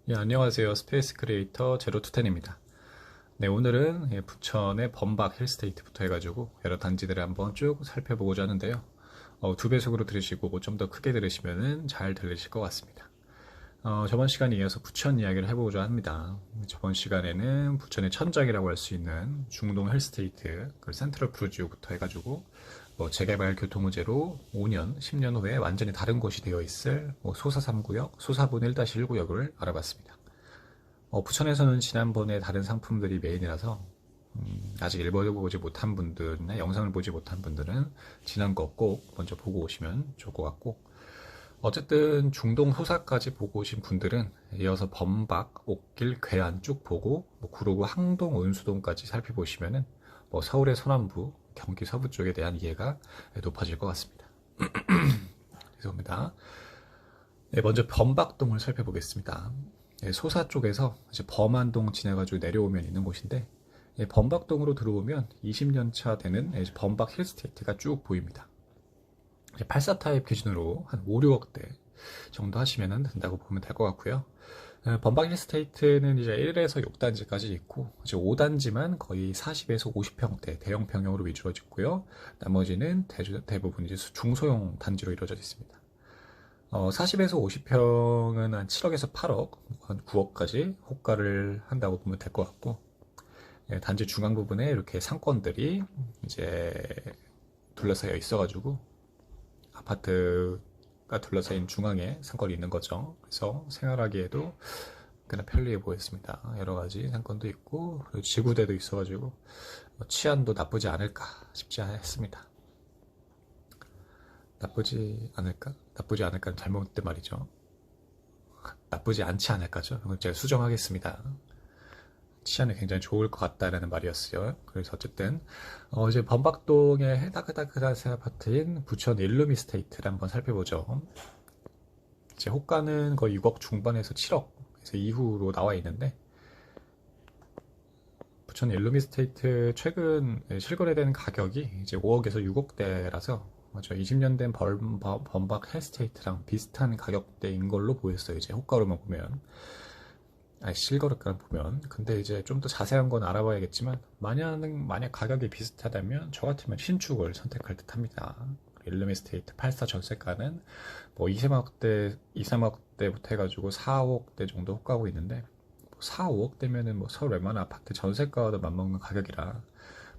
예, 안녕하세요. 스페이스 크리에이터 제로투텐입니다. 네, 오늘은 부천의 범박 힐스테이트부터 해가지고 여러 단지들을 한번 쭉 살펴보고자 하는데요. 두 배속으로 들으시고 좀 더 크게 들으시면 잘 들리실 것 같습니다. 저번 시간에 이어서 부천 이야기를 해보고자 합니다. 저번 시간에는 부천의 천장이라고 할 수 있는 중동 힐스테이트, 그 센트럴 푸르지오부터 해가지고 재개발 교통무제로 5년, 10년 후에 완전히 다른 곳이 되어 있을 소사 3구역, 소사분 1-1구역을 알아봤습니다. 부천에서는 지난번에 다른 상품들이 메인이라서 아직 읽어보지 못한 분들이나 영상을 보지 못한 분들은 지난 거 꼭 먼저 보고 오시면 좋을 것 같고, 어쨌든 중동 소사까지 보고 오신 분들은 이어서 범박, 옥길, 괴안 쭉 보고 구로구 항동, 온수동까지 살펴보시면은 서울의 서남부, 경기 서부 쪽에 대한 이해가 높아질 것 같습니다. 죄송합니다. 네, 먼저 범박동을 살펴보겠습니다. 소사 쪽에서 이제 범안동 지나가지고 내려오면 있는 곳인데, 범박동으로 들어오면 20년 차 되는 범박 힐스테이트가 쭉 보입니다. 84 타입 기준으로 한 5, 6억대 정도 하시면 된다고 보면 될 것 같고요. 범박 힐스테이트는 이제 1에서 6단지까지 있고, 이제 5단지만 거의 40에서 50평대 대형 평형으로 위주로 짓고요. 나머지는 대부분 이제 중소형 단지로 이루어져 있습니다. 40에서 50평은 한 7억에서 8억, 한 9억까지 호가를 한다고 보면 될 것 같고, 단지 중앙 부분에 이렇게 상권들이 이제 둘러싸여 있어가지고, 아파트가 둘러싸인 중앙에 상권이 있는 거죠. 그래서 생활하기에도 꽤나 편리해 보였습니다. 여러 가지 상권도 있고, 그리고 지구대도 있어가지고, 치안도 나쁘지 않을까 싶지 않습니다. 나쁘지 않을까? 나쁘지 않을까는 잘못된 말이죠. 나쁘지 않지 않을까죠? 이건 제가 수정하겠습니다. 치안이 굉장히 좋을 것 같다라는 말이었어요. 그래서 어쨌든 이제 범박동의 따끈따끈한 아파트인 부천 일루미스테이트를 한번 살펴보죠. 이제 호가는 거의 6억 중반에서 7억 그래서 이후로 나와 있는데, 부천 일루미스테이트 최근 실거래된 가격이 이제 5억에서 6억대라서 맞죠. 20년 된 범박 헬스테이트랑 비슷한 가격대인 걸로 보였어요. 이제 호가로만 보면. 실거래가를 보면. 근데 이제 좀 더 자세한 건 알아봐야겠지만, 만약 가격이 비슷하다면 저 같으면 신축을 선택할 듯 합니다. 일루미스테이트 84 전세가는 뭐 2, 3억대, 2, 3억대부터 해가지고 4, 5억대 정도 호가하고 있는데, 4, 5억대면은 뭐 서울 웬만한 아파트 전세가와도 맞먹는 가격이라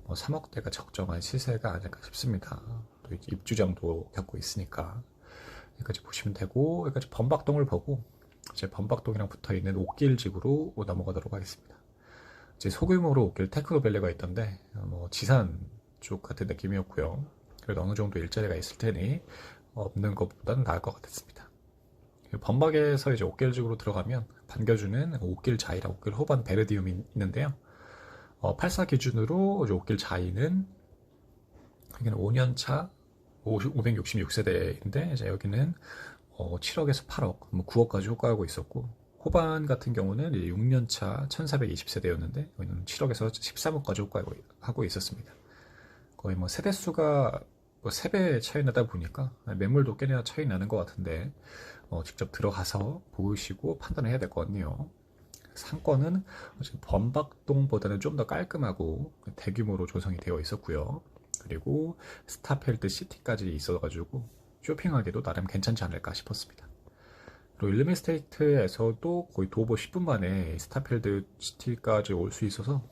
3억대가 적정한 시세가 아닐까 싶습니다. 또 이제 입주장도 겪고 있으니까 여기까지 보시면 되고, 여기까지 범박동을 보고 이제 범박동이랑 붙어있는 옥길지구로 넘어가도록 하겠습니다. 이제 소규모로 옥길 테크노밸리가 있던데 지산 쪽 같은 느낌이었고요. 그래도 어느 정도 일자리가 있을 테니 없는 것보다는 나을 것 같았습니다. 범박에서 이제 옥길지구로 들어가면 반겨주는 옥길 자이랑 옥길 호반 베르디움이 있는데요. 84 기준으로 이제 옥길 자이는 여기는 5년차 566세대인데, 이제 여기는 7억에서 8억, 9억까지 호가하고 있었고, 호반 같은 경우는 6년차 1420세대였는데 여기는 7억에서 13억까지 호가하고 있었습니다. 거의 세대수가 3배 차이 나다 보니까 매물도 꽤나 차이 나는 것 같은데, 직접 들어가서 보시고 판단을 해야 될 것 같네요. 상권은 범박동보다는 좀 더 깔끔하고 대규모로 조성이 되어 있었고요. 그리고 스타필드 시티까지 있어가지고 쇼핑하기도 나름 괜찮지 않을까 싶었습니다. 그리고 일루미스테이트에서도 거의 도보 10분 만에 스타필드 시티까지 올 수 있어서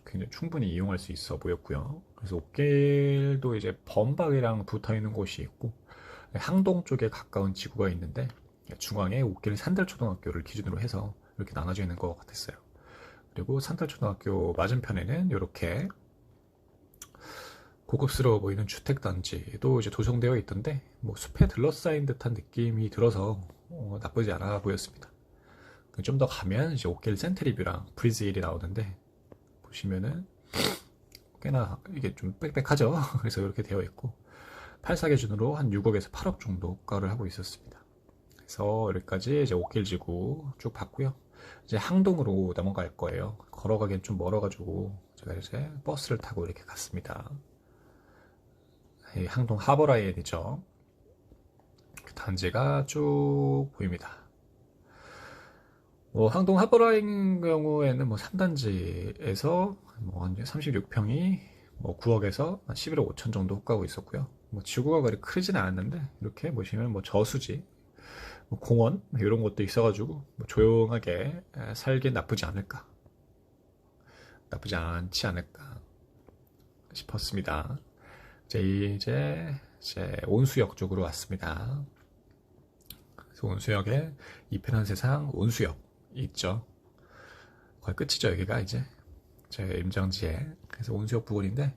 굉장히 충분히 이용할 수 있어 보였고요. 그래서 옥길도 이제 범박이랑 붙어 있는 곳이 있고, 항동 쪽에 가까운 지구가 있는데, 중앙에 옥길 산들초등학교를 기준으로 해서 이렇게 나눠져 있는 것 같았어요. 그리고 산들초등학교 맞은편에는 이렇게 고급스러워 보이는 주택단지도 이제 조성되어 있던데, 숲에 둘러싸인 듯한 느낌이 들어서 나쁘지 않아 보였습니다. 좀 더 가면 이제 옥길 센트리뷰랑 브리즈힐이 나오는데, 보시면은 꽤나 이게 좀 빽빽하죠. 그래서 이렇게 되어 있고, 84 기준으로 한 6억에서 8억 정도 호가를 하고 있었습니다. 그래서 여기까지 이제 옥길지구 쭉 봤고요. 이제 항동으로 넘어갈 거예요. 걸어가기엔 좀 멀어가지고 제가 이제 버스를 타고 이렇게 갔습니다. 항동 하버라인이죠. 그 단지가 쭉 보입니다. 항동 하버라인 경우에는 뭐 3단지에서 뭐 36평이 뭐 9억에서 11억 5천 정도 호가고 있었고요. 뭐 지구가 그리 크지는 않았는데 이렇게 보시면 뭐 저수지, 뭐 공원 이런 것도 있어가지고 뭐 조용하게 살긴 나쁘지 않지 않을까 싶었습니다. 이제 온수역 쪽으로 왔습니다. 그래서 온수역에 이편한 세상 온수역 있죠. 거의 끝이죠. 여기가 이제 제 임정지에. 그래서 온수역 부근인데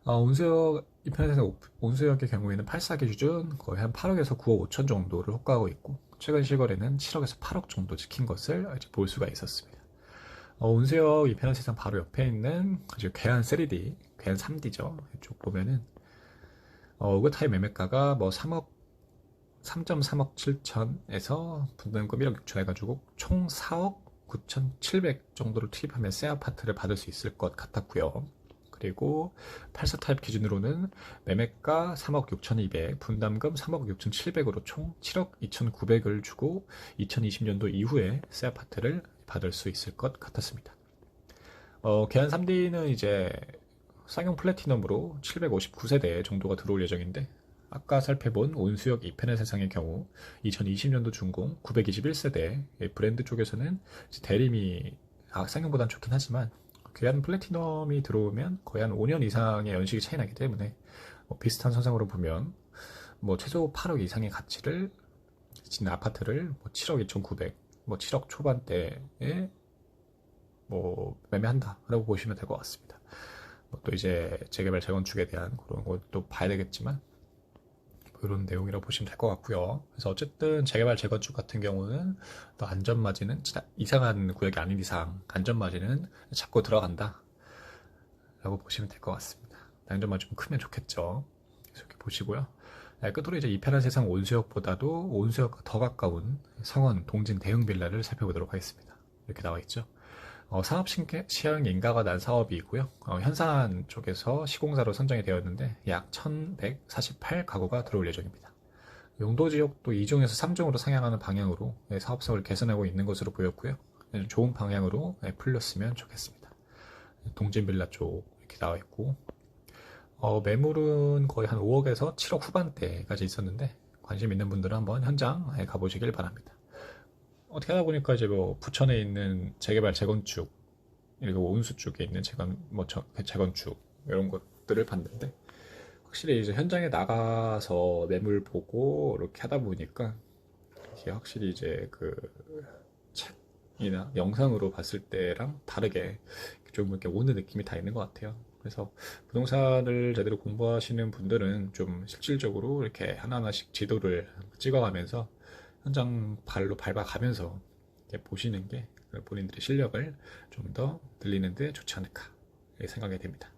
온수역 이편한 세상 온수역의 경우에는 8사기 기준 거의 한 8억에서 9억 5천 정도를 호가하고 있고 최근 실거래는 7억에서 8억 정도 찍힌 것을 이제 볼 수가 있었습니다. 온수역 이편한 세상 바로 옆에 있는 괴한 3D, 괴한 3D죠. 이쪽 보면은 오그타임 매매가가 뭐 3.3억 7천에서 분담금 1억 6천 해가지고 총 4억 9,700 정도를 투입하면 새 아파트를 받을 수 있을 것 같았고요. 그리고 84 타입 기준으로는 매매가 3억 6,200, 분담금 3억 6,700으로 총 7억 2,900을 주고 2020년도 이후에 새 아파트를 받을 수 있을 것 같았습니다. 계한 3D는 이제 쌍용 플래티넘으로 759세대 정도가 들어올 예정인데 아까 살펴본 온수역 이편의 세상의 경우 2020년도 준공 921세대 브랜드 쪽에서는 대림이 쌍용보다는 좋긴 하지만 괴한 플래티넘이 들어오면 거의 한 5년 이상의 연식이 차이 나기 때문에 비슷한 선상으로 보면 뭐 최소 8억 이상의 가치를 지닌 아파트를 뭐 7억 2,900, 뭐 7억 초반대에 뭐 매매한다라고 보시면 될 것 같습니다. 또 이제 재개발 재건축에 대한 그런 것도 봐야 되겠지만 이런 내용이라고 보시면 될 것 같고요. 그래서 어쨌든 재개발 재건축 같은 경우는 또 안전마진은 진짜 이상한 구역이 아닌 이상 안전마진은 잡고 들어간다 라고 보시면 될 것 같습니다. 안전마진 좀 크면 좋겠죠. 그래서 이렇게 보시고요. 끝으로 이제 이편한 세상 온수역보다도 온수역과 더 가까운 성원 동진 대형 빌라를 살펴보도록 하겠습니다. 이렇게 나와 있죠. 사업 시행 인가가 난 사업이고요. 현산 쪽에서 시공사로 선정이 되었는데 약 1148가구가 들어올 예정입니다. 용도 지역도 2종에서 3종으로 상향하는 방향으로 사업성을 개선하고 있는 것으로 보였고요. 좋은 방향으로 풀렸으면 좋겠습니다. 동진 빌라 쪽 이렇게 나와 있고 매물은 거의 한 5억에서 7억 후반대까지 있었는데 관심 있는 분들은 한번 현장 가보시길 바랍니다. 어떻게 하다 보니까 이제 뭐 부천에 있는 재개발 재건축 그리고 온수 쪽에 있는 재건축 이런 것들을 봤는데 확실히 이제 현장에 나가서 매물 보고 이렇게 하다 보니까 이게 확실히 이제 그 책이나 영상으로 봤을 때랑 다르게 좀 이렇게 오는 느낌이 다 있는 것 같아요. 그래서 부동산을 제대로 공부하시는 분들은 좀 실질적으로 이렇게 하나하나씩 지도를 찍어가면서 현장 발로 밟아가면서 보시는 게 본인들의 실력을 좀 더 늘리는데 좋지 않을까 생각이 됩니다.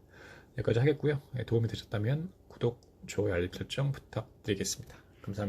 여기까지 하겠고요. 도움이 되셨다면 구독, 좋아요, 알림 설정 부탁드리겠습니다.